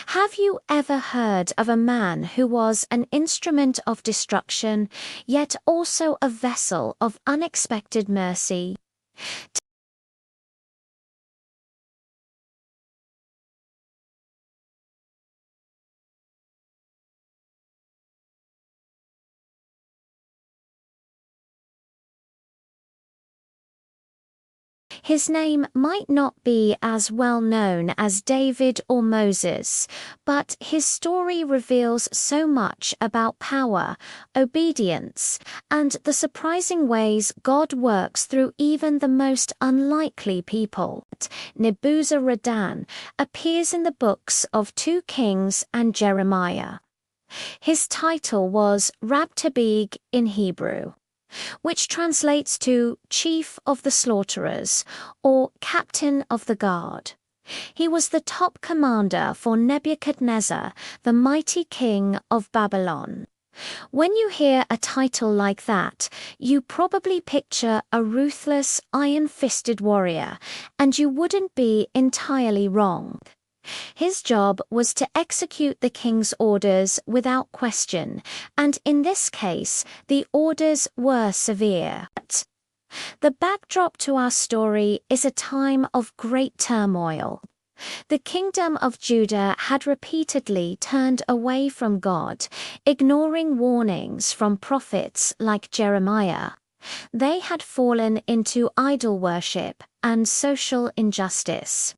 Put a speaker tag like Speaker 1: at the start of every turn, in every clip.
Speaker 1: Have you ever heard of a man who was an instrument of destruction, yet also a vessel of unexpected mercy? His name might not be as well known as David or Moses, but his story reveals so much about power, obedience, and the surprising ways God works through even the most unlikely people. Nebuzaradan appears in the books of 2 Kings and Jeremiah. His title was Rabtabig in Hebrew, which translates to Chief of the Slaughterers or Captain of the Guard. He was the top commander for Nebuchadnezzar, the mighty king of Babylon. When you hear a title like that, you probably picture a ruthless, iron-fisted warrior, and you wouldn't be entirely wrong. His job was to execute the king's orders without question, and in this case, the orders were severe. The backdrop to our story is a time of great turmoil. The kingdom of Judah had repeatedly turned away from God, ignoring warnings from prophets like Jeremiah. They had fallen into idol worship and social injustice.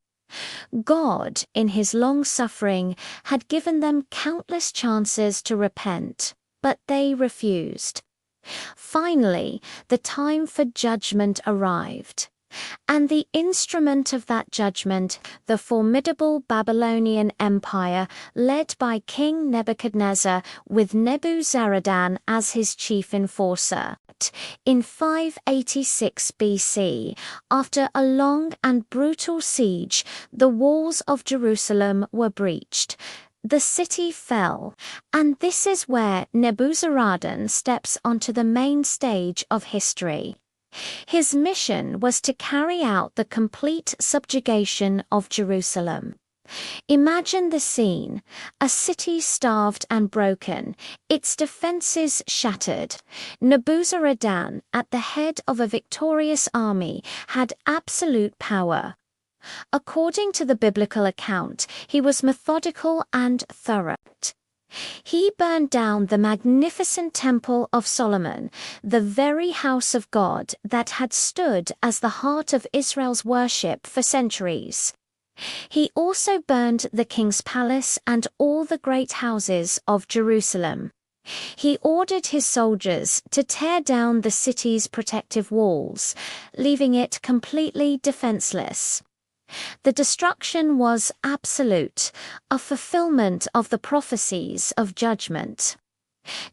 Speaker 1: God, in his long-suffering, had given them countless chances to repent, but they refused. Finally, the time for judgment arrived. And the instrument of that judgment, the formidable Babylonian Empire, led by King Nebuchadnezzar with Nebuzaradan as his chief enforcer. In 586 BC, after a long and brutal siege, the walls of Jerusalem were breached. The city fell, and this is where Nebuzaradan steps onto the main stage of history. His mission was to carry out the complete subjugation of Jerusalem. Imagine the scene: a city starved and broken, its defenses shattered. Nebuzaradan, at the head of a victorious army, had absolute power. According to the biblical account, he was methodical and thorough. He burned down the magnificent Temple of Solomon, the very house of God that had stood as the heart of Israel's worship for centuries. He also burned the king's palace and all the great houses of Jerusalem. He ordered his soldiers to tear down the city's protective walls, leaving it completely defenseless. The destruction was absolute, a fulfillment of the prophecies of judgment.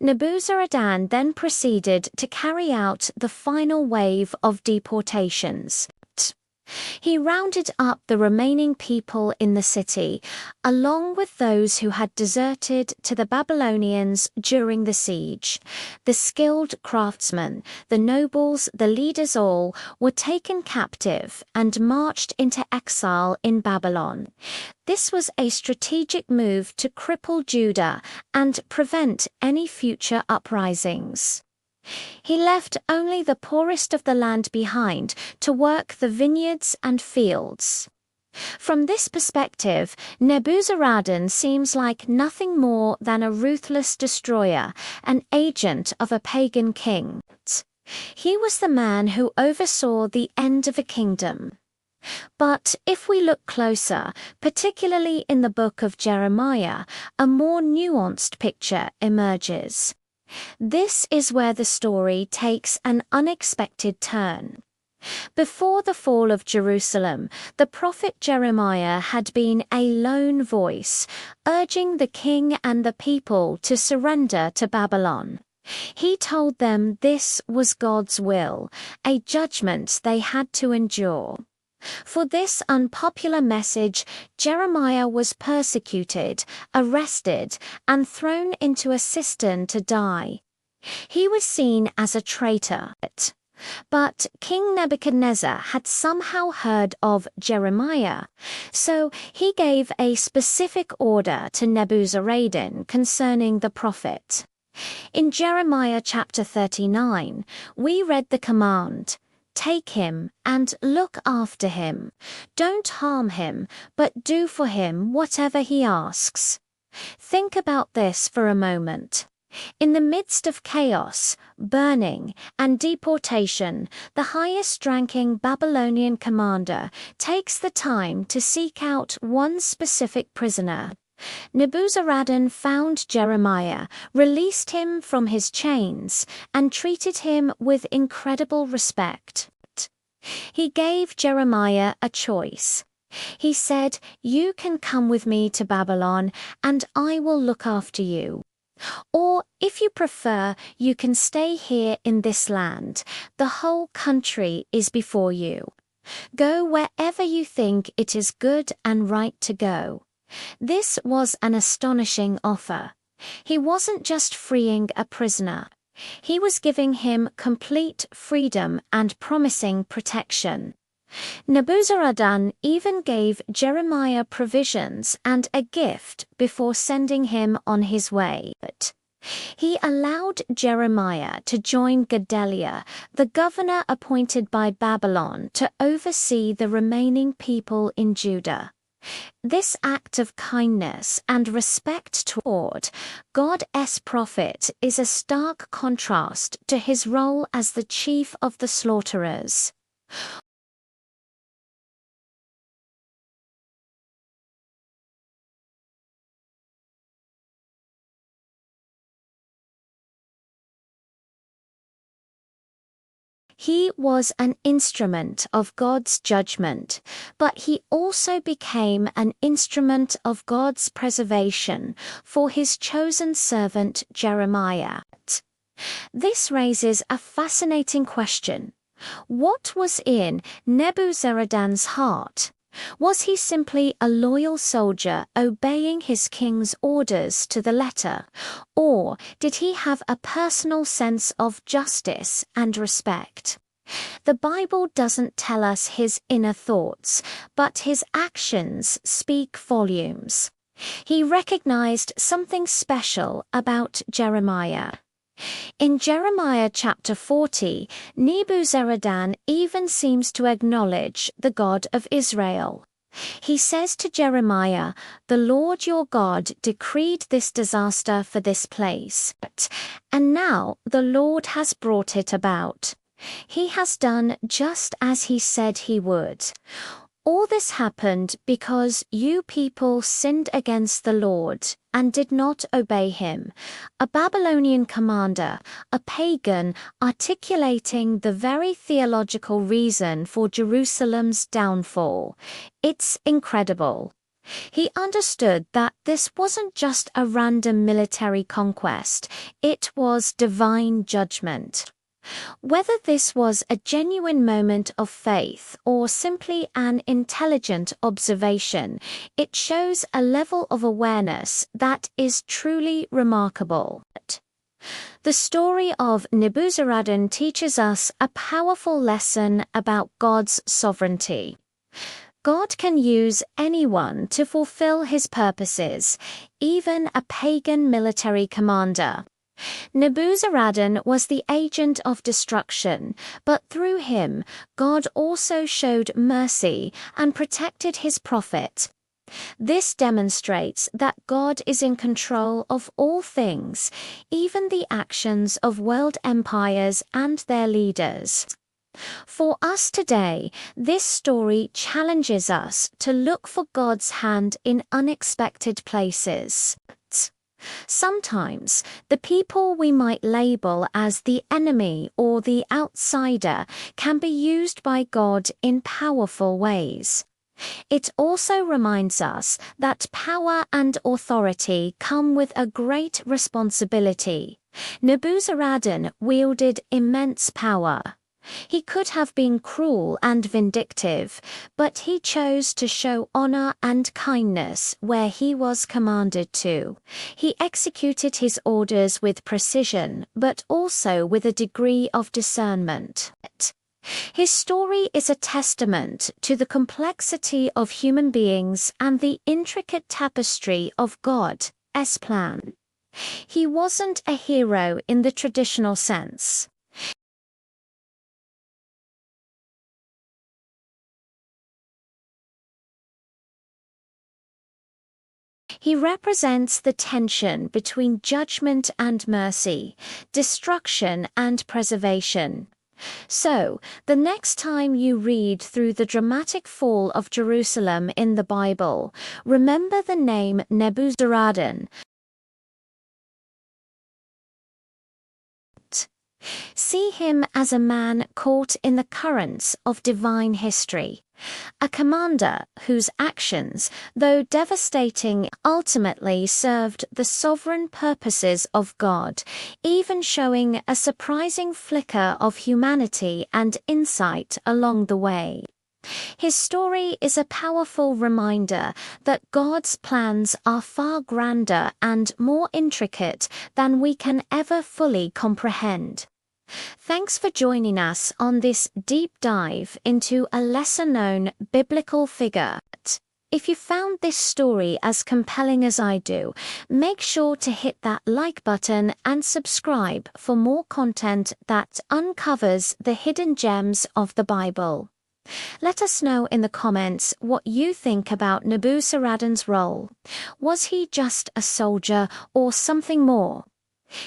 Speaker 1: Nebuzaradan then proceeded to carry out the final wave of deportations. He rounded up the remaining people in the city, along with those who had deserted to the Babylonians during the siege. The skilled craftsmen, the nobles, the leaders all, were taken captive and marched into exile in Babylon. This was a strategic move to cripple Judah and prevent any future uprisings. He left only the poorest of the land behind to work the vineyards and fields. From this perspective, Nebuzaradan seems like nothing more than a ruthless destroyer, an agent of a pagan king. He was the man who oversaw the end of a kingdom. But if we look closer, particularly in the book of Jeremiah, a more nuanced picture emerges. This is where the story takes an unexpected turn. Before the fall of Jerusalem, the prophet Jeremiah had been a lone voice, urging the king and the people to surrender to Babylon. He told them this was God's will, a judgment they had to endure. For this unpopular message, Jeremiah was persecuted, arrested, and thrown into a cistern to die. He was seen as a traitor. But King Nebuchadnezzar had somehow heard of Jeremiah, so he gave a specific order to Nebuzaradan concerning the prophet. In Jeremiah chapter 39, we read the command, "Take him and look after him. Don't harm him, but do for him whatever he asks." Think about this for a moment. In the midst of chaos, burning, and deportation, the highest-ranking Babylonian commander takes the time to seek out one specific prisoner. Nebuzaradan found Jeremiah, released him from his chains, and treated him with incredible respect. He gave Jeremiah a choice. He said, "You can come with me to Babylon, and I will look after you. Or, if you prefer, you can stay here in this land. The whole country is before you. Go wherever you think it is good and right to go." This was an astonishing offer. He wasn't just freeing a prisoner. He was giving him complete freedom and promising protection. Nebuzaradan even gave Jeremiah provisions and a gift before sending him on his way. He allowed Jeremiah to join Gedaliah, the governor appointed by Babylon to oversee the remaining people in Judah. This act of kindness and respect toward God's prophet is a stark contrast to his role as the chief of the slaughterers. He was an instrument of God's judgment, but he also became an instrument of God's preservation for his chosen servant Jeremiah. This raises a fascinating question. What was in Nebuzaradan's heart? Was he simply a loyal soldier obeying his king's orders to the letter, or did he have a personal sense of justice and respect? The Bible doesn't tell us his inner thoughts, but his actions speak volumes. He recognized something special about Jeremiah. In Jeremiah chapter 40, Nebuzaradan even seems to acknowledge the God of Israel. He says to Jeremiah, "The Lord your God decreed this disaster for this place, and now the Lord has brought it about. He has done just as he said he would. All this happened because you people sinned against the Lord and did not obey him." A Babylonian commander, a pagan, articulating the very theological reason for Jerusalem's downfall. It's incredible. He understood that this wasn't just a random military conquest, it was divine judgment. Whether this was a genuine moment of faith or simply an intelligent observation, it shows a level of awareness that is truly remarkable. The story of Nebuzaradan teaches us a powerful lesson about God's sovereignty. God can use anyone to fulfill his purposes, even a pagan military commander. Nebuzaradan was the agent of destruction, but through him, God also showed mercy and protected his prophet. This demonstrates that God is in control of all things, even the actions of world empires and their leaders. For us today, this story challenges us to look for God's hand in unexpected places. Sometimes, the people we might label as the enemy or the outsider can be used by God in powerful ways. It also reminds us that power and authority come with a great responsibility. Nebuzaradan wielded immense power. He could have been cruel and vindictive, but he chose to show honor and kindness where he was commanded to. He executed his orders with precision, but also with a degree of discernment. His story is a testament to the complexity of human beings and the intricate tapestry of God's plan. He wasn't a hero in the traditional sense. He represents the tension between judgment and mercy, destruction and preservation. So, the next time you read through the dramatic fall of Jerusalem in the Bible, remember the name Nebuzaradan. See him as a man caught in the currents of divine history, a commander whose actions, though devastating, ultimately served the sovereign purposes of God, even showing a surprising flicker of humanity and insight along the way. His story is a powerful reminder that God's plans are far grander and more intricate than we can ever fully comprehend. Thanks for joining us on this deep dive into a lesser-known biblical figure. If you found this story as compelling as I do, make sure to hit that like button and subscribe for more content that uncovers the hidden gems of the Bible. Let us know in the comments what you think about Nebuzaradan's role. Was he just a soldier or something more?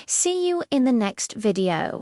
Speaker 1: See you in the next video.